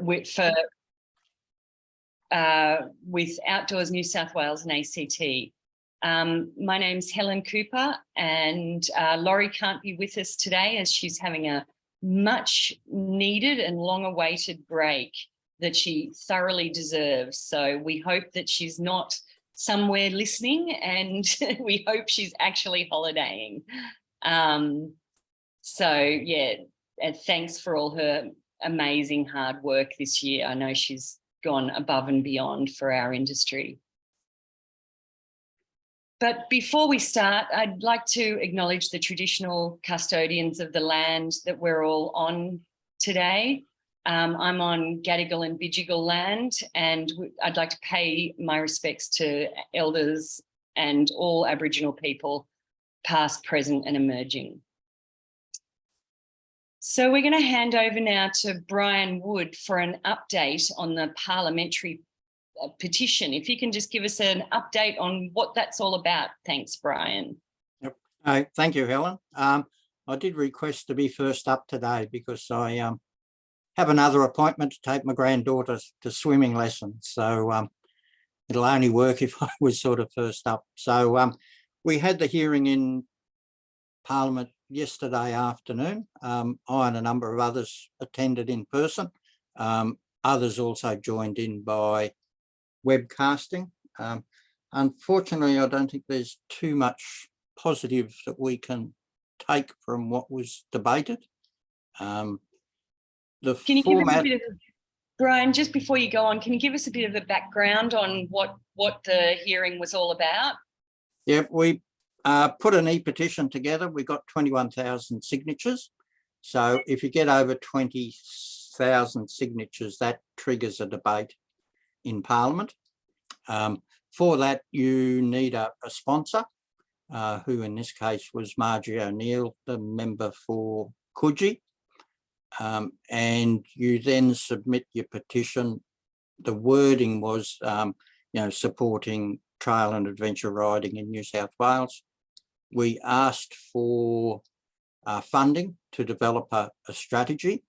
with Outdoors New South Wales and ACT. My name's Helen Cooper, and Laurie can't be with us today as she's having a much needed and long awaited break that she thoroughly deserves. So we hope that she's not somewhere listening, and we hope she's actually holidaying. So yeah, and thanks for all her amazing hard work this year. I know she's gone above and beyond for our industry. But before we start, I'd like to acknowledge the traditional custodians of the land that we're all on today. I'm on Gadigal and Bidjigal land, and I'd like to pay my respects to elders and all Aboriginal people, past, present and emerging. So we're going to hand over now to Brian Wood for an update on the parliamentary petition. If you can just give us an update on what that's all about. Thanks, Brian. Yep. Thank you, Helen. I did request to be first up today because I have another appointment to take my granddaughter to swimming lessons. So it'll only work if I was sort of first up. So we had the hearing in Parliament yesterday afternoon. I and a number of others attended in person. Others also joined in by webcasting. Unfortunately, I don't think there's too much positive that we can take from what was debated. Can you give us a bit of, Brian, just before you go on, can you give us a bit of a background on what the hearing was all about? Yeah, we put an e-petition together. We got 21,000 signatures. So if you get over 20,000 signatures, that triggers a debate in Parliament. For that, you need a sponsor, who in this case was Margie O'Neill, the member for Coogee. And you then submit your petition. The wording was, supporting trail and adventure riding in New South Wales. We asked for funding to develop a strategy.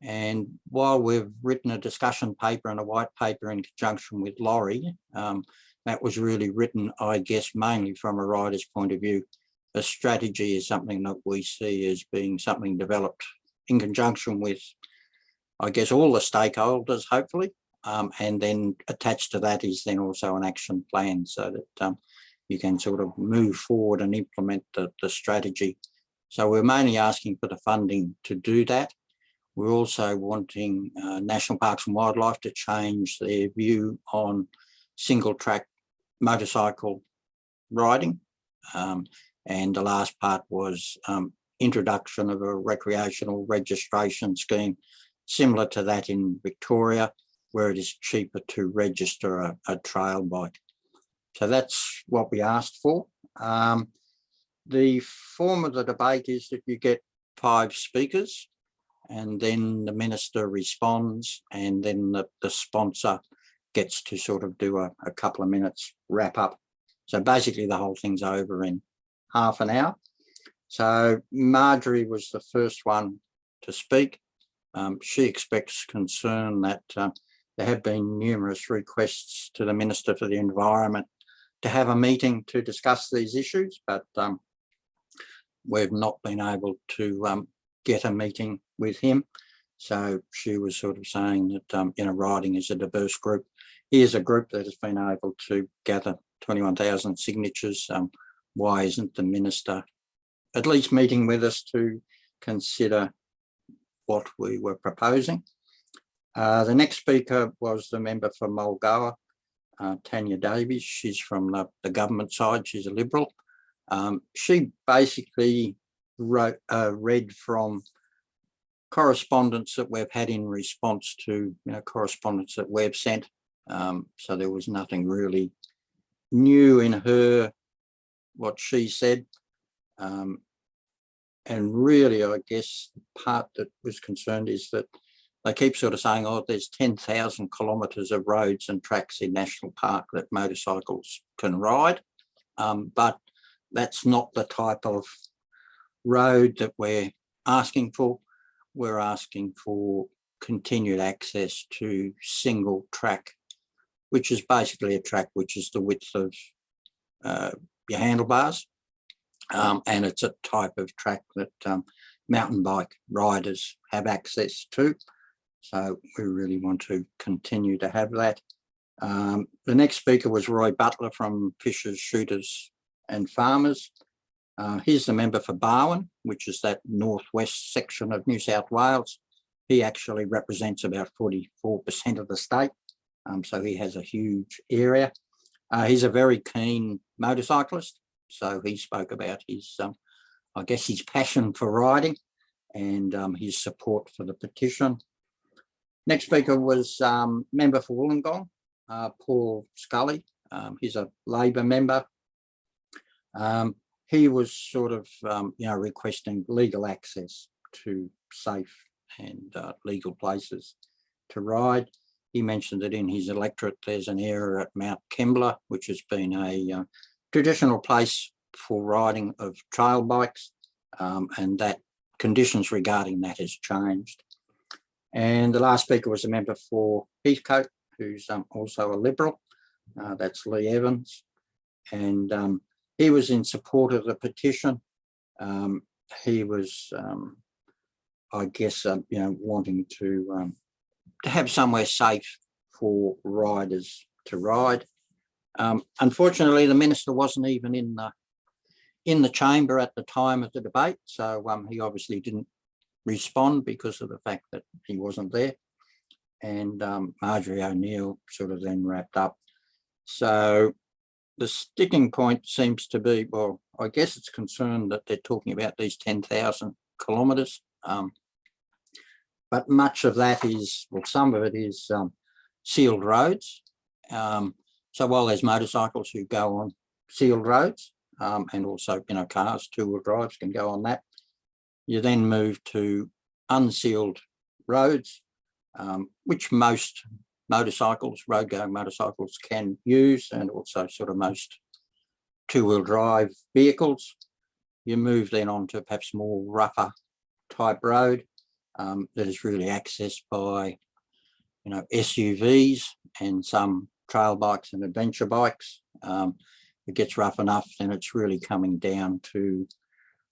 And while we've written a discussion paper and a white paper in conjunction with Laurie, that was really written, I guess, mainly from a rider's point of view. A strategy is something that we see as being something developed in conjunction with, I guess, all the stakeholders, hopefully. And then attached to that is then also an action plan so that you can sort of move forward and implement the strategy. So we're mainly asking for the funding to do that. We're also wanting National Parks and Wildlife to change their view on single track motorcycle riding. And the last part was introduction of a recreational registration scheme similar to that in Victoria, where it is cheaper to register a trail bike. So that's what we asked for. The form of the debate is that you get 5 speakers and then the minister responds, and then the sponsor gets to sort of do a couple of minutes wrap up. So basically the whole thing's over in half an hour. So Marjorie was the first one to speak. She expressed concern that there have been numerous requests to the Minister for the Environment to have a meeting to discuss these issues, but we've not been able to get a meeting with him. So she was sort of saying that riding is a diverse group. Here's a group that has been able to gather 21,000 signatures. Why isn't the Minister at least meeting with us to consider what we were proposing? The next speaker was the member for Mulgoa, Tanya Davies. She's from the government side. She's a Liberal. She basically read from correspondence that we've had in response to correspondence that we've sent. So there was nothing really new in what she said. And really, I guess the part that was concerned is that they keep sort of saying, oh, there's 10,000 kilometres of roads and tracks in National Park that motorcycles can ride. But that's not the type of road that we're asking for. We're asking for continued access to single track, which is basically a track which is the width of your handlebars. And it's a type of track that mountain bike riders have access to. So we really want to continue to have that. The next speaker was Roy Butler from Fishers, Shooters and Farmers. He's the member for Barwon, which is that northwest section of New South Wales. He actually represents about 44% of the state. So he has a huge area. He's a very keen motorcyclist. So he spoke about his, I guess, his passion for riding and his support for the petition. Next speaker was member for Wollongong, Paul Scully. He's a Labor member. He was sort of, requesting legal access to safe and legal places to ride. He mentioned that in his electorate, there's an area at Mount Kembla, which has been a traditional place for riding of trail bikes, and that conditions regarding that has changed. And the last speaker was a member for Heathcote, who's also a Liberal. That's Lee Evans. And he was in support of the petition. He was, I guess, wanting to have somewhere safe for riders to ride. Unfortunately, the minister wasn't even in the chamber at the time of the debate, so he obviously didn't respond because of the fact that he wasn't there. And Marjorie O'Neill sort of then wrapped up. So the sticking point seems to be, well, I guess it's concerned that they're talking about these 10,000 kilometres, but much of that is, well, some of it is sealed roads. So while there's motorcycles who go on sealed roads, and also, cars, two-wheel drives can go on that, you then move to unsealed roads, which most motorcycles, road-going motorcycles can use, and also sort of most two-wheel drive vehicles. You move then on to perhaps more rougher type road that is really accessed by, SUVs and some trail bikes and adventure bikes. It gets rough enough, then it's really coming down to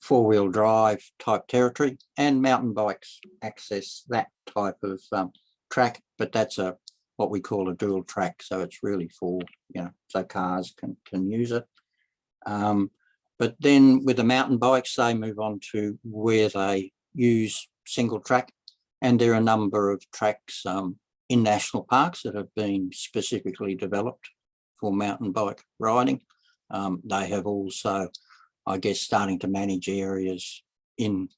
four-wheel drive type territory, and mountain bikes access that type of track, but that's what we call a dual track. So it's really for, so cars can use it. But then with the mountain bikes, they move on to where they use single track. And there are a number of tracks in national parks that have been specifically developed for mountain bike riding. They have also, I guess, starting to manage areas in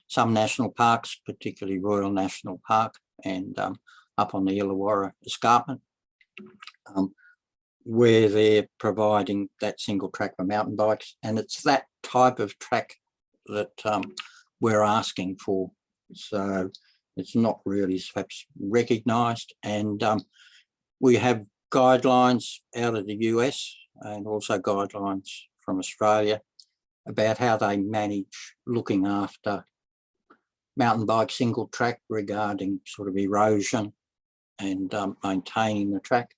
some national parks, particularly Royal National Park and up on the Illawarra Escarpment, where they're providing that single track for mountain bikes. And it's that type of track that we're asking for. So it's not really perhaps recognised. And we have guidelines out of the US and also guidelines from Australia about how they manage looking after mountain bike single track regarding sort of erosion and maintaining the track.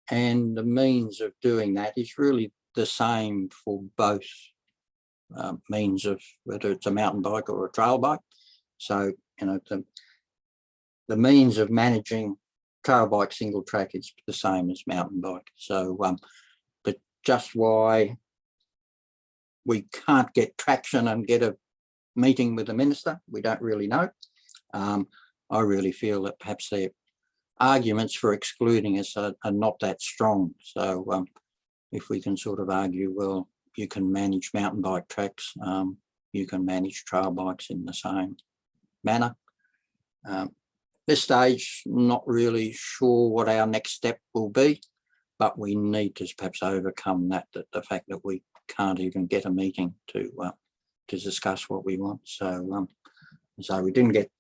And the means of doing that is really the same for both means of whether it's a mountain bike or a trail bike. So, the means of managing trail bike single track is the same as mountain bike. So, but just why we can't get traction and get a meeting with the minister, we don't really know. I really feel that perhaps their arguments for excluding us are not that strong. So if we can sort of argue, well, you can manage mountain bike tracks, you can manage trail bikes in the same manner. This stage, not really sure what our next step will be, but we need to perhaps overcome that the fact that we can't even get a meeting to discuss what we want. So, so we didn't get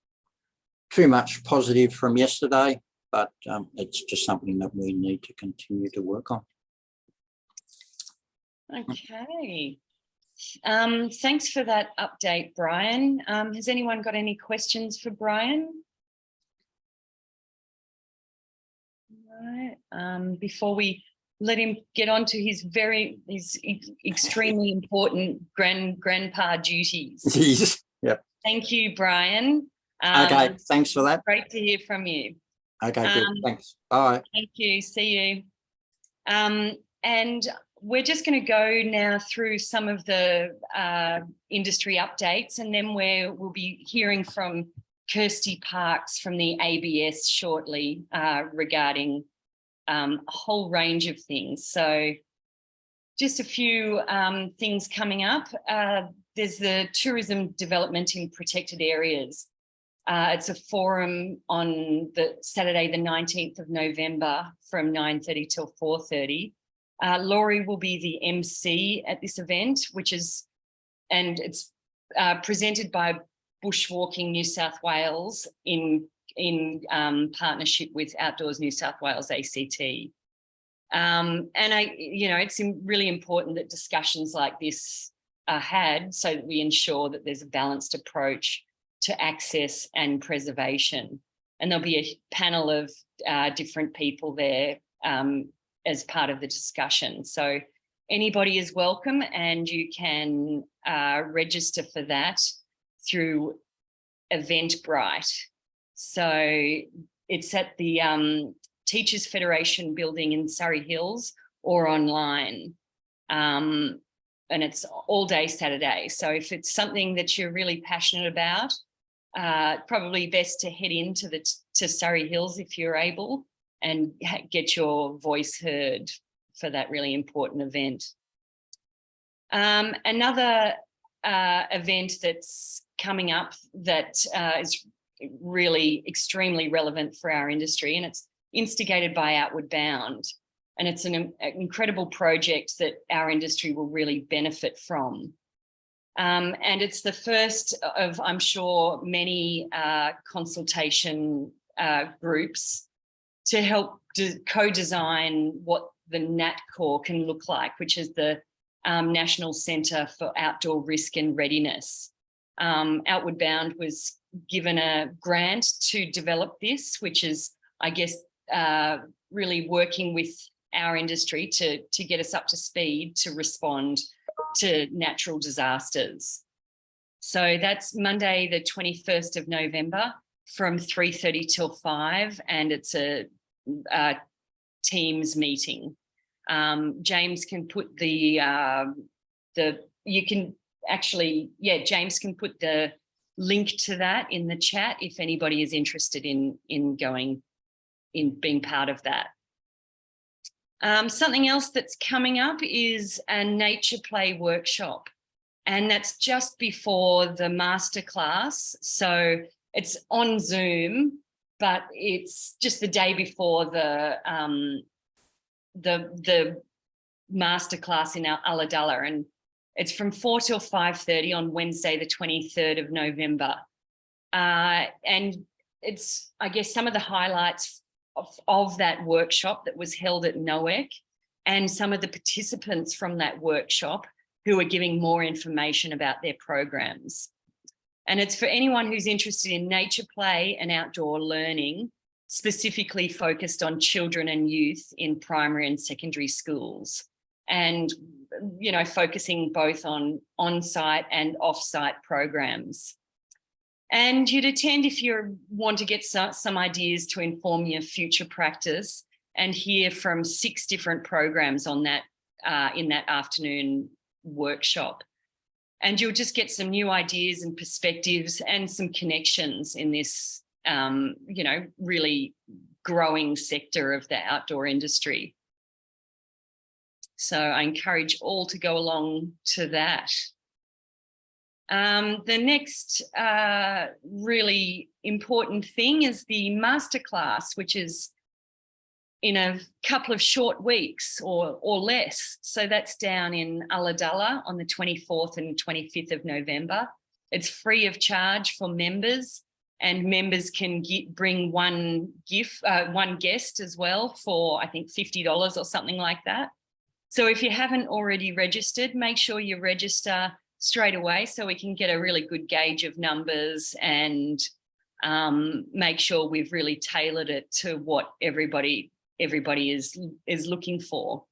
too much positive from yesterday, but it's just something that we need to continue to work on. Okay. Thanks for that update, Brian. Has anyone got any questions for Brian? Before we let him get on to his extremely important grandpa duties. Yes. Yep. Thank you, Brian. Okay, thanks for that. Great to hear from you. Okay, good. Thanks. Bye. Thank you. See you. And we're just going to go now through some of the industry updates, and then we'll be hearing from Kirsty Parks from the ABS shortly regarding a whole range of things. So just a few things coming up. There's the tourism development in protected areas. It's a forum on the Saturday, the 19th of November from 9:30 till 4:30. Laurie will be the MC at this event, and it's presented by Bushwalking New South Wales in partnership with Outdoors New South Wales ACT. And it's really important that discussions like this are had so that we ensure that there's a balanced approach to access and preservation. And there'll be a panel of different people there as part of the discussion. So anybody is welcome, and you can register for that through Eventbrite. So it's at the Teachers Federation building in Surrey Hills or online. And it's all day Saturday. So if it's something that you're really passionate about, probably best to head into to Surrey Hills if you're able, and get your voice heard for that really important event. Another event that's coming up that is really extremely relevant for our industry, and it's instigated by Outward Bound. And it's an incredible project that our industry will really benefit from. And it's the first of, I'm sure, many consultation groups to help co-design what the NatCore can look like, which is the National Centre for Outdoor Risk and Readiness. Outward Bound was given a grant to develop this, which is, I guess, really working with our industry to get us up to speed to respond to natural disasters. So that's Monday, the 21st of November from 3:30 till 5, and it's a Teams meeting. James can put James can put the link to that in the chat if anybody is interested in being part of that. Something else that's coming up is a nature play workshop, and that's just before the masterclass. So it's on Zoom, but it's just the day before the masterclass in Ulladulla, and it's from 4 till 5:30 on Wednesday, the 23rd of November. And it's, I guess, some of the highlights of that workshop that was held at NOEC, and some of the participants from that workshop who are giving more information about their programs. And it's for anyone who's interested in nature play and outdoor learning, specifically focused on children and youth in primary and secondary schools, and, focusing both on on-site and off-site programs. And you'd attend if you want to get some ideas to inform your future practice, and hear from 6 different programs on that in that afternoon workshop. And you'll just get some new ideas and perspectives and some connections in this, really growing sector of the outdoor industry. So I encourage all to go along to that. The next really important thing is the masterclass, which is in a couple of short weeks or less. So that's down in Ulladulla on the 24th and 25th of November. It's free of charge for members, and members can bring one guest as well for, I think, $50 or something like that. So if you haven't already registered, make sure you register straight away so we can get a really good gauge of numbers, and make sure we've really tailored it to what everybody everybody is looking for.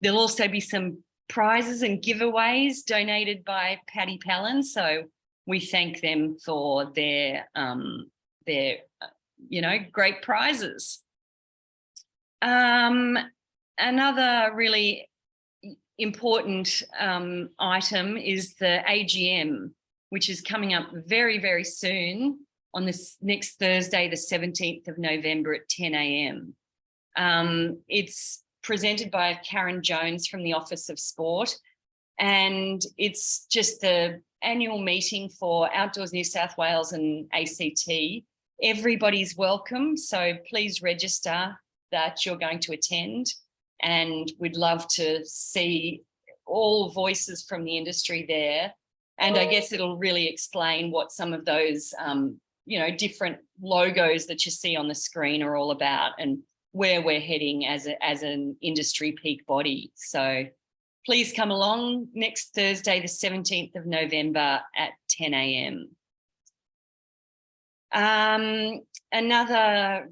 There'll also be some prizes and giveaways donated by Paddy Palin, so we thank them for their great prizes. Another really important item is the AGM, which is coming up very, very soon on this next Thursday, the 17th of November at 10 a.m. It's presented by Karen Jones from the Office of Sport, and it's just the annual meeting for Outdoors New South Wales and ACT. Everybody's welcome, so please register that you're going to attend, and we'd love to see all voices from the industry there. And I guess it'll really explain what some of those different logos that you see on the screen are all about, and where we're heading as an industry peak body. So please come along next Thursday, the 17th of November at 10 a.m. Another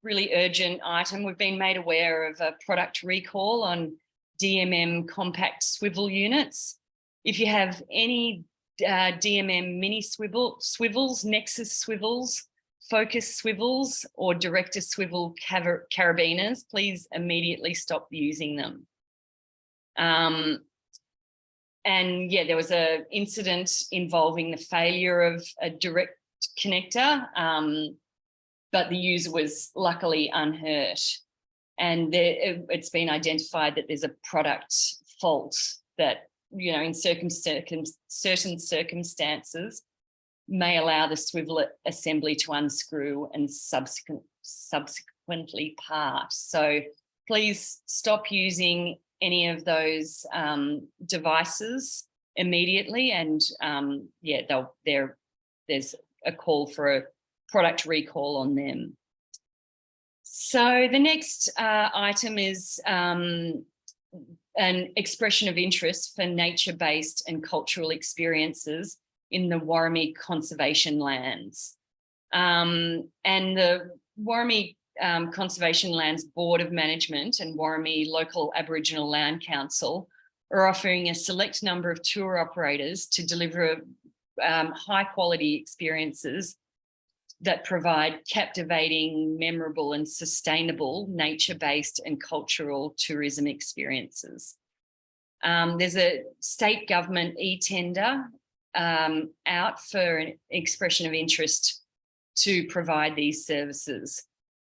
really urgent item, we've been made aware of a product recall on DMM compact swivel units. If you have any DMM mini swivels, Nexus swivels, Focus swivels, or Director swivel carabiners, please immediately stop using them. And yeah, there was an incident involving the failure of a direct connector, but the user was luckily unhurt. And it's been identified that there's a product fault that, in certain circumstances, may allow the swivel assembly to unscrew and subsequently part. So please stop using any of those devices immediately, and there's a call for a product recall on them. So the next item is an expression of interest for nature-based and cultural experiences in the Warramie Conservation Lands. And the Warramie Conservation Lands Board of Management and Warramie Local Aboriginal Land Council are offering a select number of tour operators to deliver high quality experiences that provide captivating, memorable and sustainable nature-based and cultural tourism experiences. There's a state government e-tender out for an expression of interest to provide these services.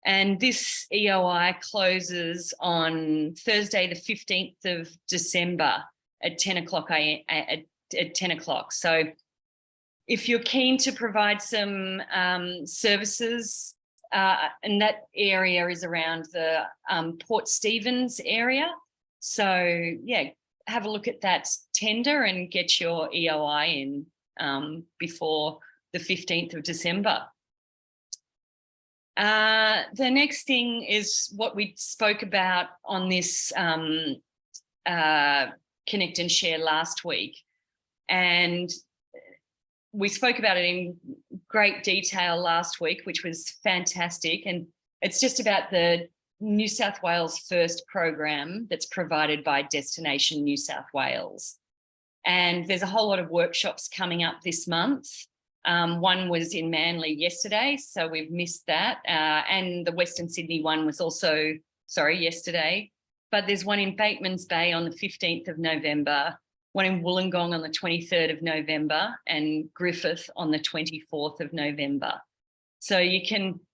And this EOI closes on Thursday, the 15th of December at 10 o'clock. So if you're keen to provide some services, and that area is around the Port Stephens area. So yeah, have a look at that tender and get your EOI in before the 15th of December. The next thing is what we spoke about on this Connect and Share last week. And we spoke about it in great detail last week, which was fantastic. And it's just about the New South Wales First program that's provided by Destination New South Wales. And there's a whole lot of workshops coming up this month. One was in Manly yesterday, so we've missed that. And the Western Sydney one was also, yesterday. But there's one in Bateman's Bay on the 15th of November, one in Wollongong on the 23rd of November, and Griffith on the 24th of November. So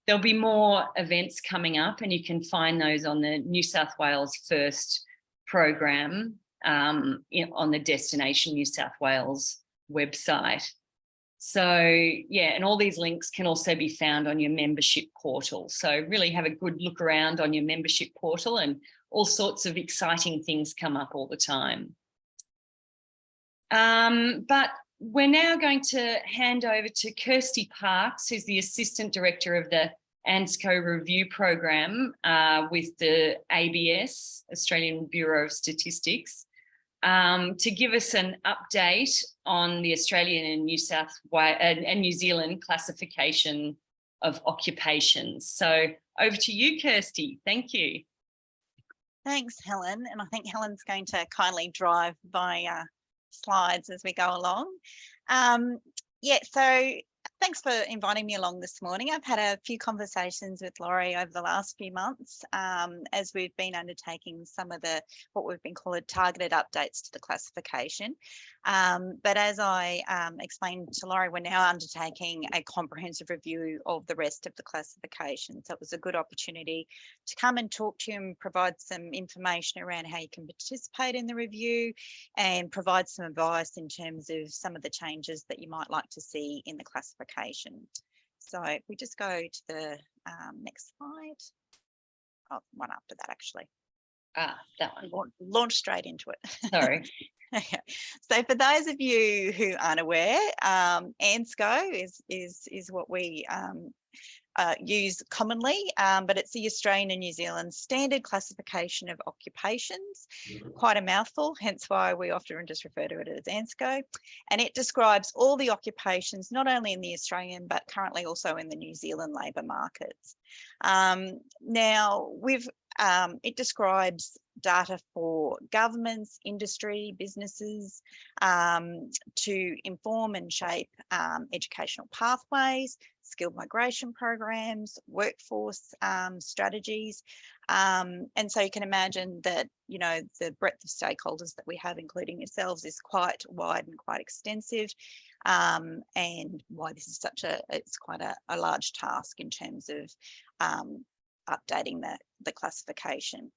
there'll be more events coming up, and you can find those on the New South Wales First program on the Destination New South Wales website. So yeah, and all these links can also be found on your membership portal. So really have a good look around on your membership portal, and all sorts of exciting things come up all the time. But we're now going to hand over to Kirsty Parks, who's the Assistant Director of the ANZSCO Review Program with the ABS, Australian Bureau of Statistics, to give us an update on the Australian and New South Wales and New Zealand classification of occupations. So over to you, Kirsty. Thank you. Thanks, Helen. And I think Helen's going to kindly drive by slides as we go along. Yeah, so thanks for inviting me along this morning. I've had a few conversations with Laurie over the last few months as we've been undertaking some of the what we've been called targeted updates to the classification. But as I explained to Laurie, we're now undertaking a comprehensive review of the rest of the classification. So it was a good opportunity to come and talk to you and provide some information around how you can participate in the review and provide some advice in terms of some of the changes that you might like to see in the classification. So if we just go to the next slide. Oh, one after that, actually. Ah, that one. Launch straight into it. Sorry. Okay. So for those of you who aren't aware, ANZSCO is what we use commonly, but it's the Australian and New Zealand standard classification of occupations. Quite a mouthful, hence why we often just refer to it as ANZSCO. And it describes all the occupations, not only in the Australian, but currently also in the New Zealand labour markets. Now, it describes data for governments, industry, businesses to inform and shape educational pathways, skilled migration programs, workforce strategies. And so you can imagine that, you know, the breadth of stakeholders that we have, including yourselves, is quite wide and quite extensive. And why this is it's quite a large task in terms of updating the classification.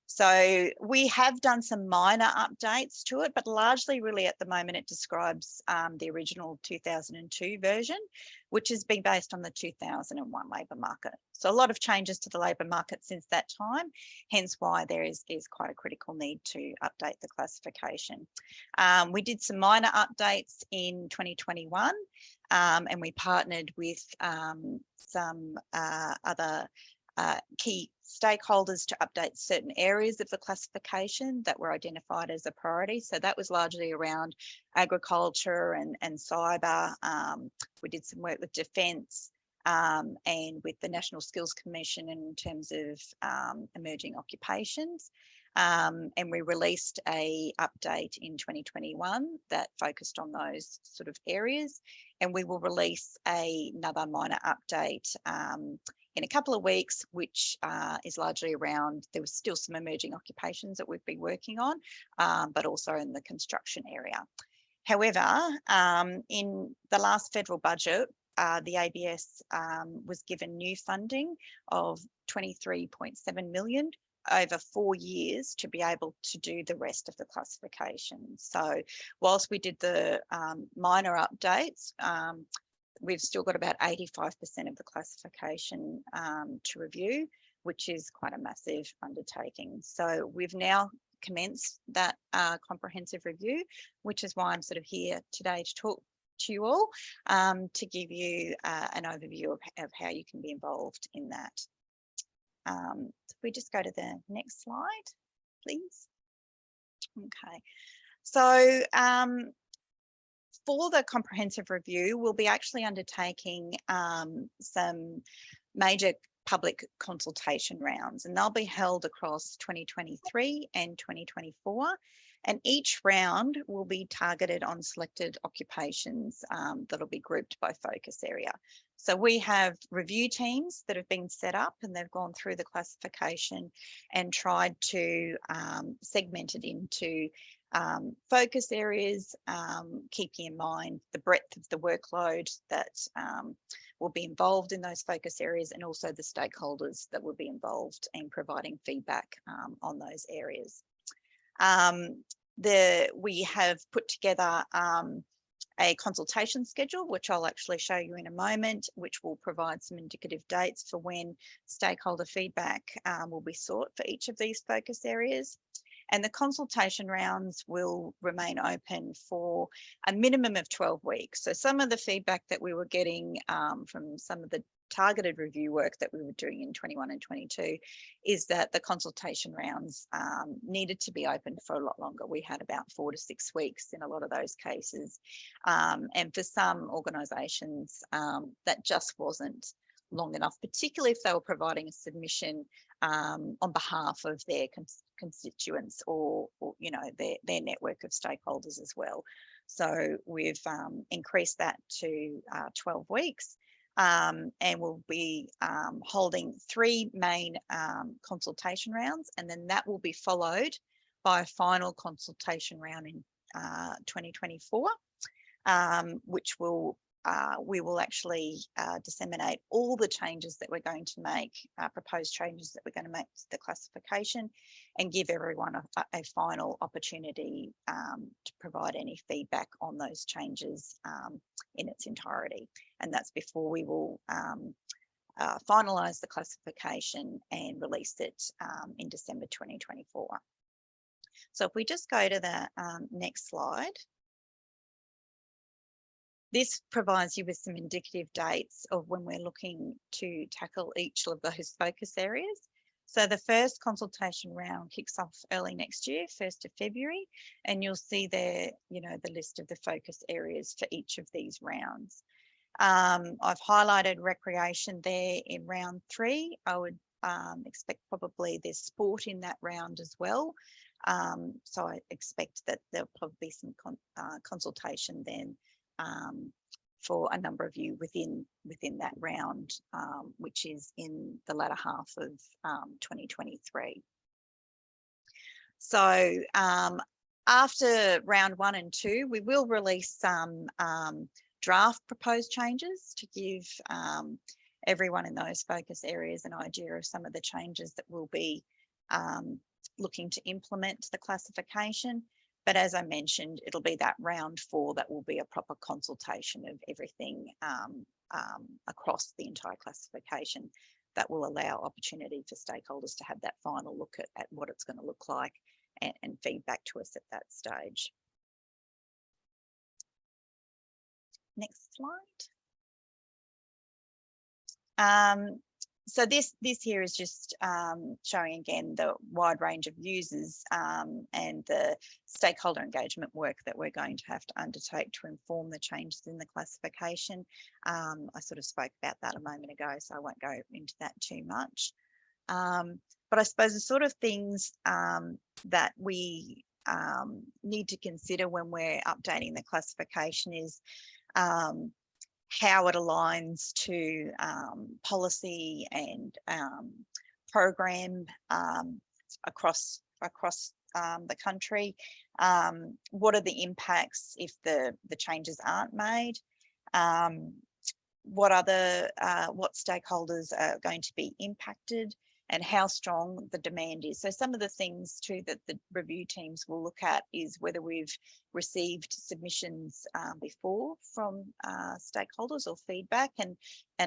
So we have done some minor updates to it, but largely really at the moment it describes the original 2002 version, which has been based on the 2001 labour market. So a lot of changes to the labour market since that time, hence why there is quite a critical need to update the classification. We did some minor updates in 2021 and we partnered with some other key stakeholders to update certain areas of the classification that were identified as a priority. So that was largely around agriculture and cyber. We did some work with defence and with the National Skills Commission in terms of emerging occupations. And we released a update in 2021 that focused on those sort of areas. And we will release another minor update in a couple of weeks, which is largely around, there was still some emerging occupations that we've been working on, but also in the construction area. However, in the last federal budget, the ABS was given new funding of 23.7 million over 4 years to be able to do the rest of the classification. So whilst we did the minor updates, we've still got about 85% of the classification to review, which is quite a massive undertaking. So we've now commenced that comprehensive review, which is why I'm sort of here today to talk to you all to give you an overview of how you can be involved in that. If we just go to the next slide, please. Okay, so for the comprehensive review, we'll be actually undertaking some major public consultation rounds, and they'll be held across 2023 and 2024. And each round will be targeted on selected occupations that'll be grouped by focus area. So we have review teams that have been set up and they've gone through the classification and tried to segment it into focus areas, keeping in mind the breadth of the workload that will be involved in those focus areas and also the stakeholders that will be involved in providing feedback on those areas. We have put together a consultation schedule, which I'll actually show you in a moment, which will provide some indicative dates for when stakeholder feedback will be sought for each of these focus areas. And the consultation rounds will remain open for a minimum of 12 weeks. So some of the feedback that we were getting from some of the targeted review work that we were doing in 21 and 22 is that the consultation rounds needed to be open for a lot longer. We had about 4 to 6 weeks in a lot of those cases. And for some organisations, that just wasn't long enough, particularly if they were providing a submission on behalf of their constituents or you know, their network of stakeholders as well. So we've increased that to 12 weeks. And we'll be holding 3 main consultation rounds, and then that will be followed by a final consultation round in 2024, which will we will actually disseminate all the changes that we're going to make, proposed changes that we're going to make to the classification, and give everyone a final opportunity to provide any feedback on those changes in its entirety. And that's before we will finalise the classification and release it in December 2024. So if we just go to the next slide. This provides you with some indicative dates of when we're looking to tackle each of those focus areas. So the first consultation round kicks off early next year, 1st of February, and you'll see there, you know, the list of the focus areas for each of these rounds. I've highlighted recreation there in round 3. I would expect probably there's sport in that round as well. So I expect that there'll probably be some consultation then for a number of you within that round, which is in the latter half of 2023. So after round 1 and 2, we will release some draft proposed changes to give everyone in those focus areas an idea of some of the changes that we'll be looking to implement to the classification. But as I mentioned, it'll be that round 4 that will be a proper consultation of everything across the entire classification that will allow opportunity for stakeholders to have that final look at what it's going to look like and feedback to us at that stage. Next slide. So this here is just showing again the wide range of users and the stakeholder engagement work that we're going to have to undertake to inform the changes in the classification. I sort of spoke about that a moment ago, so I won't go into that too much. But I suppose the sort of things that we need to consider when we're updating the classification is how it aligns to policy and program across the country. What are the impacts if the changes aren't made? What stakeholders are going to be impacted, and how strong the demand is. So some of the things too that the review teams will look at is whether we've received submissions before from stakeholders or feedback. And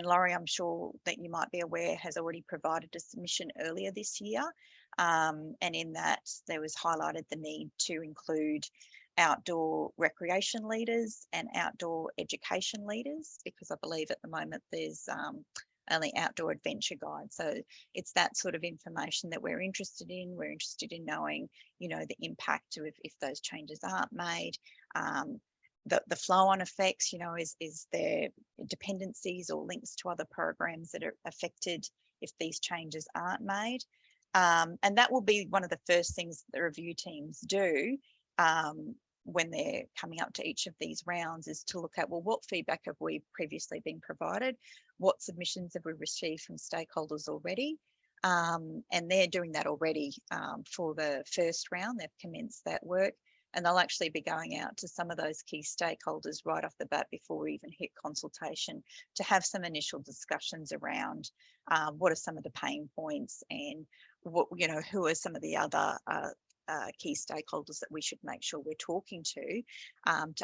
Laurie, I'm sure that you might be aware, has already provided a submission earlier this year. And in that, there was highlighted the need to include outdoor recreation leaders and outdoor education leaders, because I believe at the moment there's only outdoor adventure guides. So it's that sort of information that we're interested in. We're interested in knowing, you know, the impact of if those changes aren't made, the flow-on effects, you know, is there dependencies or links to other programs that are affected if these changes aren't made. And that will be one of the first things that the review teams do when they're coming up to each of these rounds, is to look at, well, what feedback have we previously been provided? What submissions have we received from stakeholders already? And they're doing that already for the first round. They've commenced that work, and they'll actually be going out to some of those key stakeholders right off the bat before we even hit consultation, to have some initial discussions around what are some of the pain points, and what, you know, who are some of the other key stakeholders that we should make sure we're talking to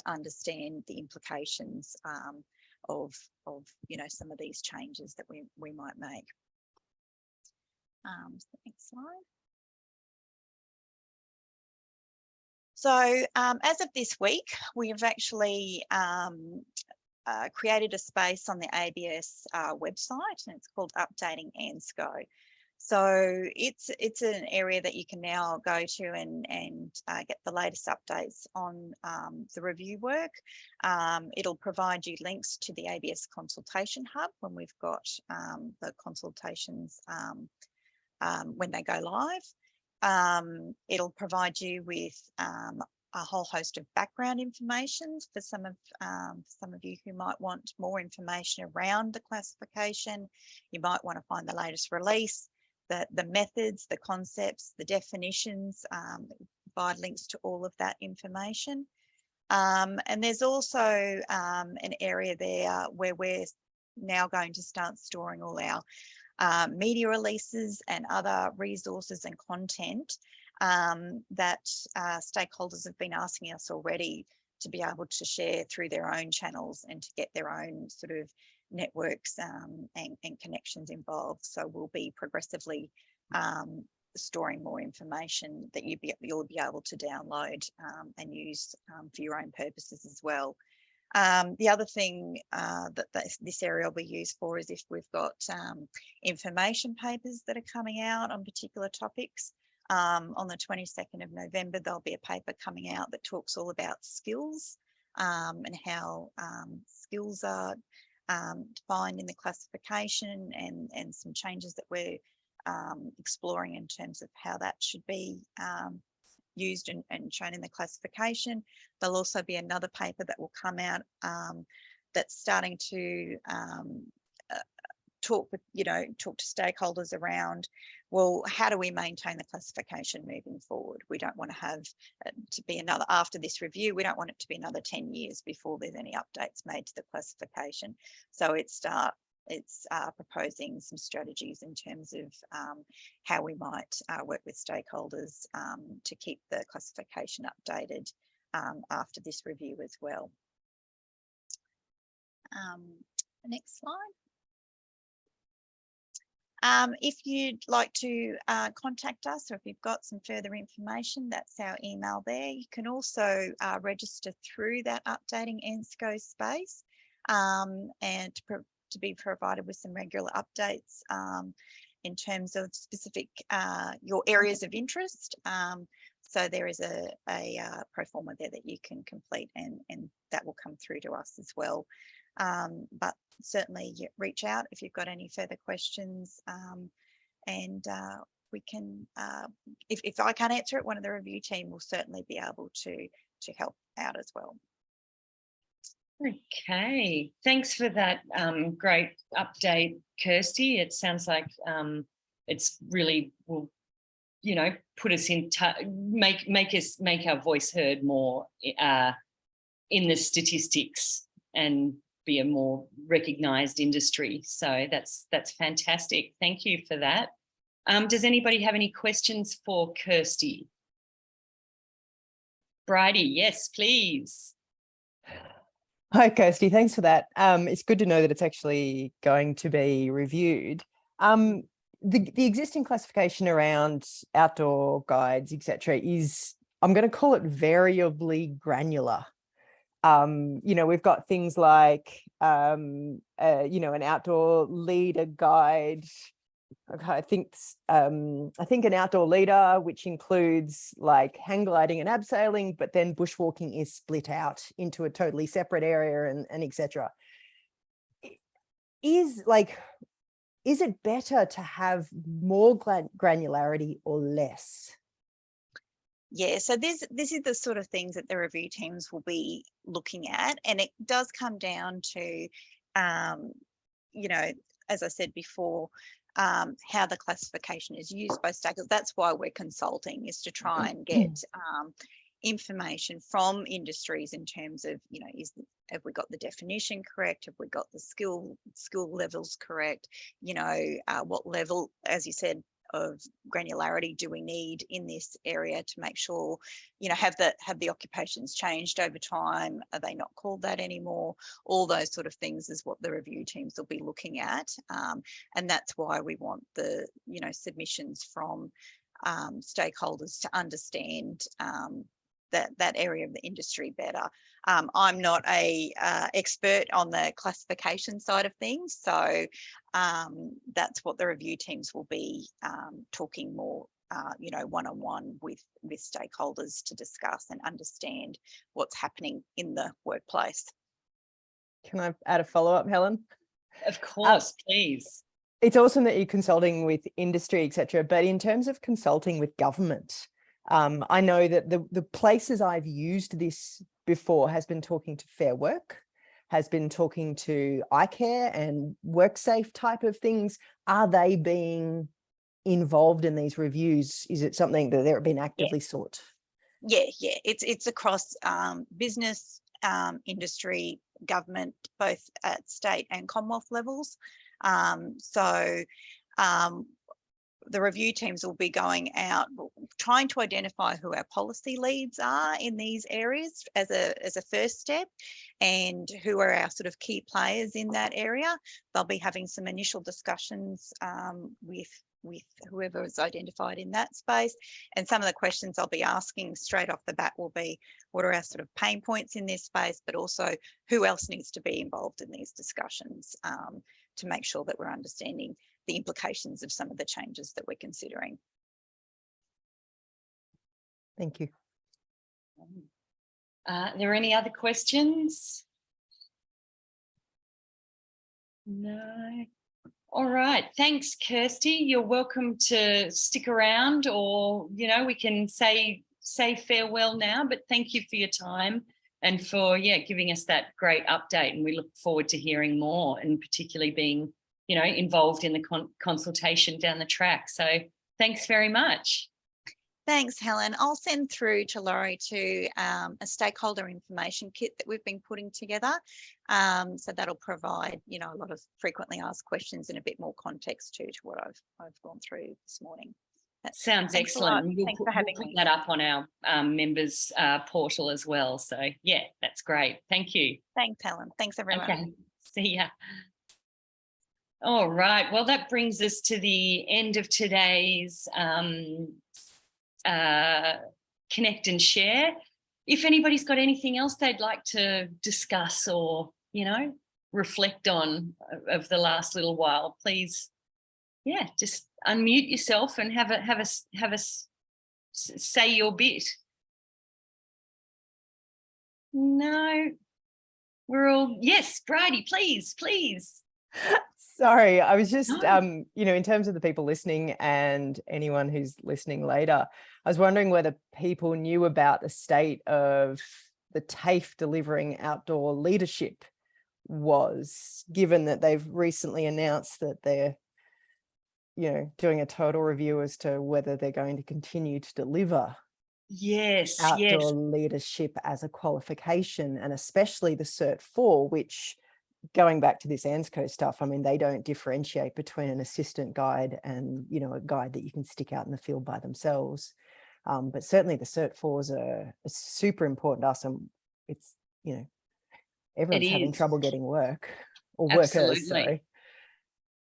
understand the implications of you know, some of these changes that we might make. Next slide. So as of this week, we have actually created a space on the ABS website, and it's called Updating ANZSCO. So it's an area that you can now go to and get the latest updates on the review work. It'll provide you links to the ABS consultation hub when we've got the consultations when they go live. It'll provide you with a whole host of background information for some of you who might want more information around the classification. You might want to find the latest release, the methods, the concepts, the definitions, provide links to all of that information. And there's also an area there where we're now going to start storing all our media releases and other resources and content that stakeholders have been asking us already to be able to share through their own channels and to get their own sort of networks and connections involved. So we'll be progressively storing more information that you'll be able to download and use for your own purposes as well. The other thing that this area will be used for is if we've got information papers that are coming out on particular topics. On the 22nd of November, there'll be a paper coming out that talks all about skills and how skills are defined in the classification and some changes that we're exploring in terms of how that should be used and shown in the classification. There'll also be another paper that will come out that's starting to talk to stakeholders around, well, how do we maintain the classification moving forward? We don't want to have to be another, after this review, we don't want it to be another 10 years before there's any updates made to the classification. So it's proposing some strategies in terms of how we might work with stakeholders to keep the classification updated after this review as well. Next slide. If you'd like to contact us, or if you've got some further information, that's our email there. You can also register through that Updating ANZSCO space and to be provided with some regular updates in terms of specific your areas of interest. So there is a pro forma there that you can complete and that will come through to us as well. But certainly reach out if you've got any further questions and we can, if I can't answer it, one of the review team will certainly be able to help out as well. Okay, thanks for that great update, Kirsty. It sounds like it's really will, put us in touch, make our voice heard more in the statistics and be a more recognised industry. So that's fantastic. Thank you for that. Does anybody have any questions for Kirsty? Bridie, yes, please. Hi, Kirsty. Thanks for that. It's good to know that it's actually going to be reviewed. The existing classification around outdoor guides, etc., is, I'm going to call it variably granular. We've got things like, an outdoor leader guide. Okay, I think an outdoor leader, which includes like hang gliding and abseiling, but then bushwalking is split out into a totally separate area and etc. Is it better to have more granularity or less? Yeah, so this is the sort of things that the review teams will be looking at, and it does come down to, as I said before, how the classification is used by stakeholders. That's why we're consulting, is to try and get information from industries in terms of, have we got the definition correct? Have we got the skill levels correct? What level, as you said, of granularity do we need in this area to make sure, have the occupations changed over time? Are they not called that anymore? All those sort of things is what the review teams will be looking at. And that's why we want the, submissions from stakeholders to understand that area of the industry better. I'm not a expert on the classification side of things, so that's what the review teams will be talking more, you know, one-on-one with stakeholders to discuss and understand what's happening in the workplace. Can I add a follow-up, Helen? Of course, please. It's awesome that you're consulting with industry, etc. But in terms of consulting with government, I know that the places I've used this before has been talking to Fair Work, has been talking to iCare and WorkSafe type of things. Are they being involved in these reviews? Is it something that they're being actively sought? Yeah, it's across business, industry, government, both at state and Commonwealth levels. The review teams will be going out, trying to identify who our policy leads are in these areas as a first step, and who are our sort of key players in that area. They'll be having some initial discussions with whoever is identified in that space. And some of the questions I'll be asking straight off the bat will be, what are our sort of pain points in this space, but also who else needs to be involved in these discussions to make sure that we're understanding the implications of some of the changes that we're considering. Thank you. Are there any other questions? No. All right. Thanks, Kirsty. You're welcome to stick around, or, you know, we can say farewell now, but thank you for your time and for, giving us that great update. And we look forward to hearing more, and particularly being, you know, involved in the consultation down the track. So thanks very much. Thanks, Helen. I'll send through to Laurie a stakeholder information kit that we've been putting together. So that'll provide, you know, a lot of frequently asked questions and a bit more context to what I've gone through this morning. Sounds excellent. Thanks for having me. We'll put that up on our members portal as well. So yeah, that's great. Thank you. Thanks, Helen. Thanks, everyone. Okay. See ya. All right. Well, that brings us to the end of today's Connect and Share. If anybody's got anything else they'd like to discuss or, you know, reflect on of the last little while, please, just unmute yourself and have a say your bit. No, we're all, yes, Bridie, please. Sorry, I was just, you know, in terms of the people listening and anyone who's listening later, I was wondering whether people knew about the state of the TAFE delivering outdoor leadership was, given that they've recently announced that they're, you know, doing a total review as to whether they're going to continue to deliver outdoor leadership as a qualification, and especially the Cert 4, which, going back to this ANZSCO stuff, I mean, they don't differentiate between an assistant guide and, you know, a guide that you can stick out in the field by themselves. But certainly the Cert 4s are super important to us, and it's, you know, everyone's having trouble getting work, or workers, sorry.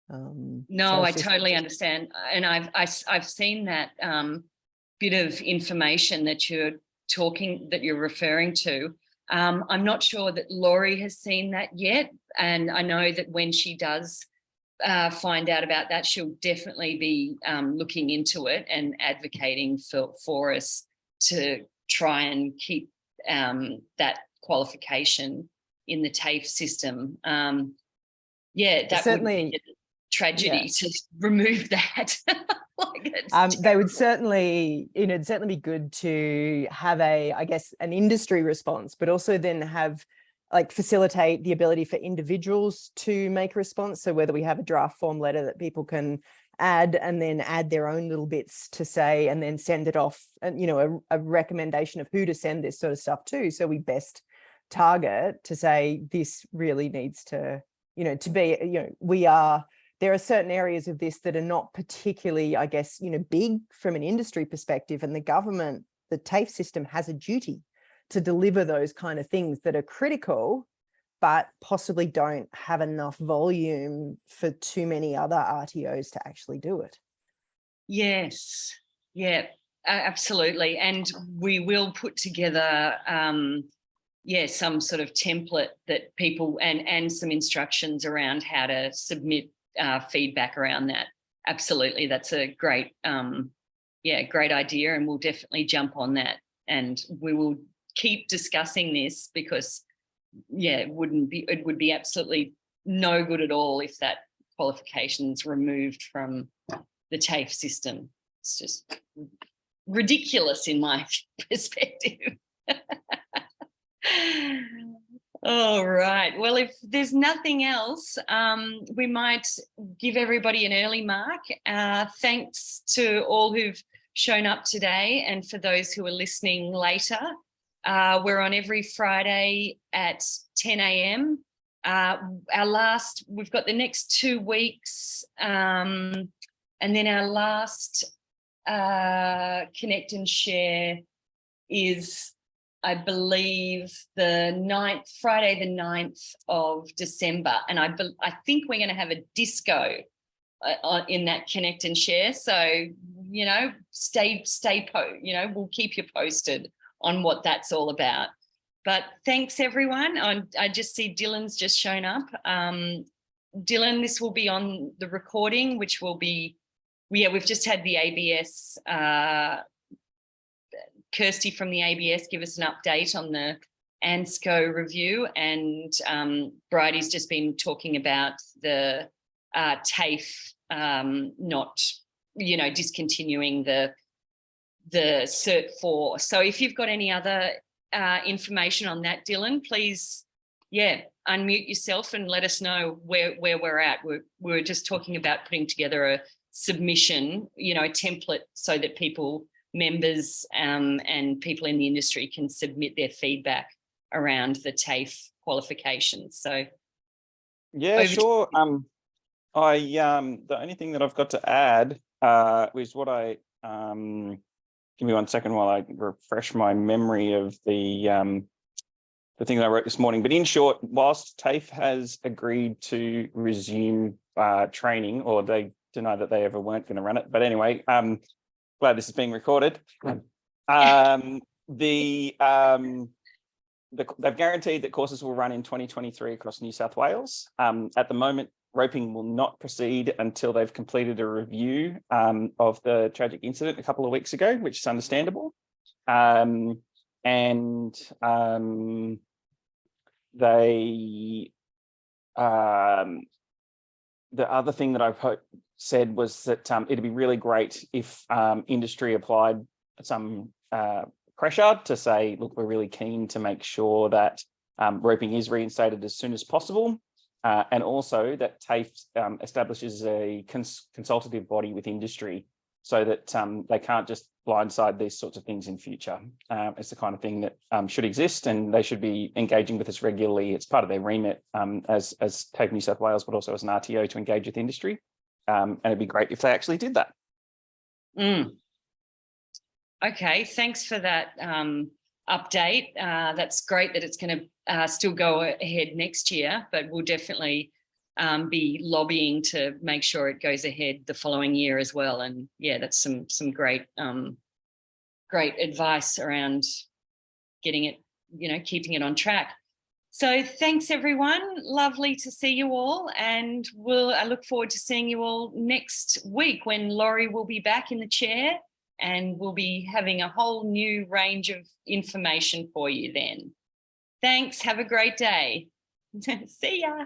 No, I totally understand. And I've seen that bit of information that you're referring to. I'm not sure that Laurie has seen that yet. And I know that when she does find out about that, she'll definitely be looking into it and advocating for us to try and keep that qualification in the TAFE system. That certainly would be a tragedy to remove that. They would certainly, you know, it'd certainly be good to have an industry response, but also then have, like, facilitate the ability for individuals to make a response. So whether we have a draft form letter that people can add, and then add their own little bits to say, and then send it off, and, you know, a recommendation of who to send this sort of stuff to. So we best target to say, this really needs to, you know, to be, you know, there are certain areas of this that are not particularly, I guess, you know, big from an industry perspective, and the government, the TAFE system, has a duty to deliver those kind of things that are critical, but possibly don't have enough volume for too many other RTOs to actually do it. Yes. Yeah. Absolutely. And we will put together, some sort of template that people and some instructions around how to submit feedback around that. Absolutely. That's a great, great idea. And we'll definitely jump on that. And we will keep discussing this because, it would be absolutely no good at all if that qualification is removed from the TAFE system. It's just ridiculous in my perspective. All right. Well, if there's nothing else, we might give everybody an early mark. Thanks to all who've shown up today and for those who are listening later. We're on every Friday at 10 a.m. We've got the next 2 weeks, and then our last Connect and Share is, I believe, Friday the 9th of December. And I think we're going to have a disco in that Connect and Share. So, we'll keep you posted on what that's all about. But thanks, everyone. I just see Dylan's just shown up. Dylan, this will be on the recording, which will be, we've just had the ABS, Kirsty from the ABS give us an update on the ANZSCO review, and Bridie's just been talking about the TAFE not, discontinuing the Cert 4. So if you've got any other information on that, Dylan, please, unmute yourself and let us know where we're at. We're just talking about putting together a submission, a template so that members and people in the industry can submit their feedback around the TAFE qualifications. So sure. The only thing that I've got to add is what I give me 1 second while I refresh my memory of the thing that I wrote this morning. But in short, whilst TAFE has agreed to resume training, or they deny that they ever weren't going to run it, but anyway, glad this is being recorded. They've guaranteed that courses will run in 2023 across New South Wales. At the moment, roping will not proceed until they've completed a review of the tragic incident a couple of weeks ago, which is understandable. The other thing that I've said was that it'd be really great if industry applied some pressure to say, look, we're really keen to make sure that roping is reinstated as soon as possible. And also that TAFE establishes a consultative body with industry so that they can't just blindside these sorts of things in future. It's the kind of thing that should exist, and they should be engaging with us regularly. It's part of their remit as TAFE New South Wales, but also as an RTO to engage with industry. And it'd be great if they actually did that. Okay, thanks for that update. That's great that it's going to still go ahead next year, but we'll definitely be lobbying to make sure it goes ahead the following year as well. And that's some great great advice around getting it, keeping it on track. So thanks, everyone. Lovely to see you all. And I look forward to seeing you all next week when Laurie will be back in the chair, and we'll be having a whole new range of information for you then. Thanks. Have a great day. See ya.